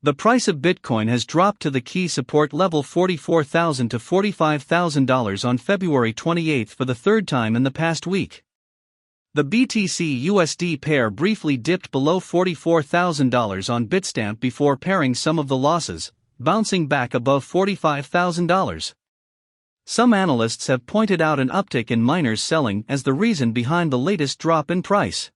The price of Bitcoin has dropped to the key support level $44,000 to $45,000 on February 28 for the third time in the past week. The BTC-USD pair briefly dipped below $44,000 on Bitstamp before paring some of the losses, bouncing back above $45,000. Some analysts have pointed out an uptick in miners selling as the reason behind the latest drop in price.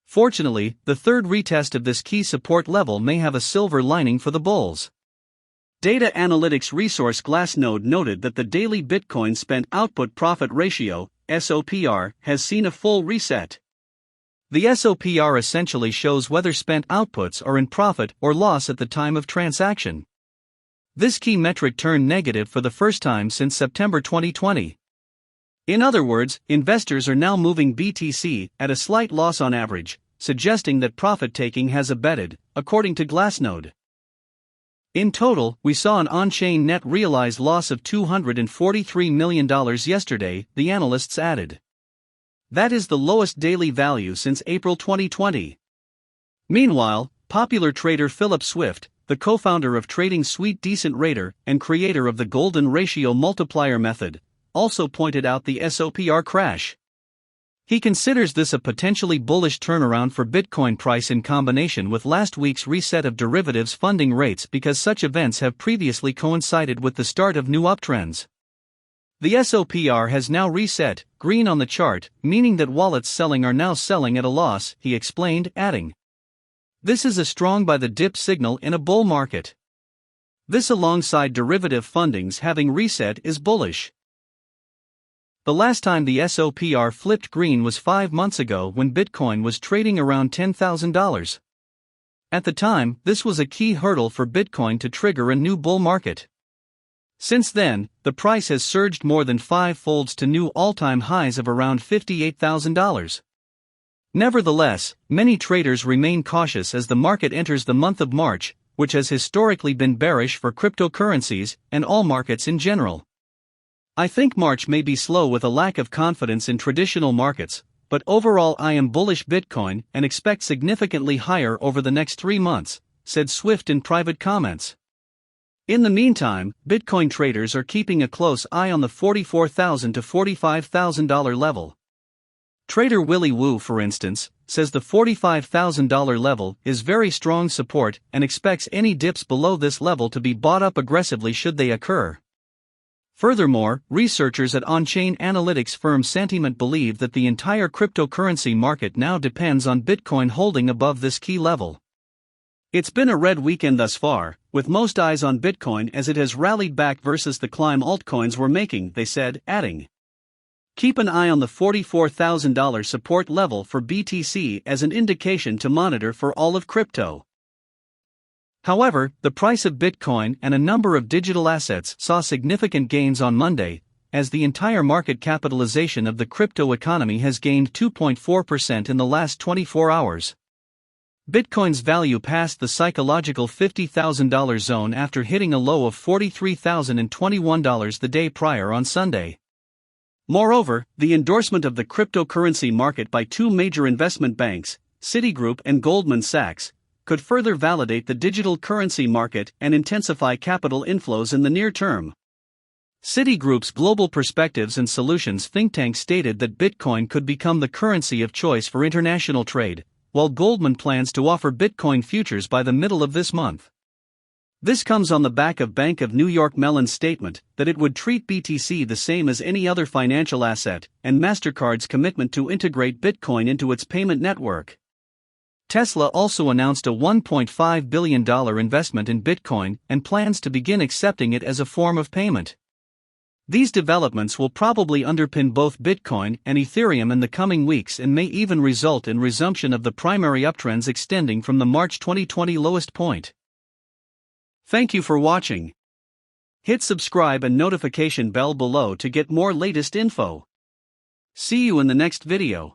Fortunately, the third retest of this key support level may have a silver lining for the bulls. Data analytics resource Glassnode noted that the daily Bitcoin spent output profit ratio, SOPR, has seen a full reset. The SOPR essentially shows whether spent outputs are in profit or loss at the time of transaction. This key metric turned negative for the first time since September 2020. In other words, investors are now moving BTC at a slight loss on average, suggesting that profit-taking has abated, according to Glassnode. In total, we saw an on-chain net realized loss of $243 million yesterday, the analysts added. That is the lowest daily value since April 2020. Meanwhile, popular trader Philip Swift, the co-founder of trading suite Decent Rater and creator of the Golden Ratio Multiplier method, also pointed out the SOPR crash. He considers this a potentially bullish turnaround for Bitcoin price in combination with last week's reset of derivatives funding rates because such events have previously coincided with the start of new uptrends. The SOPR has now reset, green on the chart, meaning that wallets selling are now selling at a loss, he explained, adding, "This is a strong buy the dip signal in a bull market. This alongside derivative fundings having reset is bullish." The last time the SOPR flipped green was 5 months ago when Bitcoin was trading around $10,000. At the time, this was a key hurdle for Bitcoin to trigger a new bull market. Since then, the price has surged more than 5-folds to new all-time highs of around $58,000. Nevertheless, many traders remain cautious as the market enters the month of March, which has historically been bearish for cryptocurrencies and all markets in general. "I think March may be slow with a lack of confidence in traditional markets, but overall I am bullish Bitcoin and expect significantly higher over the next 3 months," said Swift in private comments. In the meantime, Bitcoin traders are keeping a close eye on the $44,000 to $45,000 level. Trader Willy Woo, for instance, says the $45,000 level is very strong support and expects any dips below this level to be bought up aggressively should they occur. Furthermore, researchers at on-chain analytics firm Sentiment believe that the entire cryptocurrency market now depends on Bitcoin holding above this key level. "It's been a red weekend thus far, with most eyes on Bitcoin as it has rallied back versus the climb altcoins were making," they said, adding, "Keep an eye on the $44,000 support level for BTC as an indication to monitor for all of crypto." However, the price of Bitcoin and a number of digital assets saw significant gains on Monday, as the entire market capitalization of the crypto economy has gained 2.4% in the last 24 hours. Bitcoin's value passed the psychological $50,000 zone after hitting a low of $43,021 the day prior on Sunday. Moreover, the endorsement of the cryptocurrency market by 2 major investment banks, Citigroup and Goldman Sachs, could further validate the digital currency market and intensify capital inflows in the near term. Citigroup's Global Perspectives and Solutions think tank stated that Bitcoin could become the currency of choice for international trade, while Goldman plans to offer Bitcoin futures by the middle of this month. This comes on the back of Bank of New York Mellon's statement that it would treat BTC the same as any other financial asset, and MasterCard's commitment to integrate Bitcoin into its payment network. Tesla also announced a $1.5 billion investment in Bitcoin and plans to begin accepting it as a form of payment. These developments will probably underpin both Bitcoin and Ethereum in the coming weeks and may even result in resumption of the primary uptrends extending from the March 2020 lowest point. Thank you for watching. Hit subscribe and notification bell below to get more latest info. See you in the next video.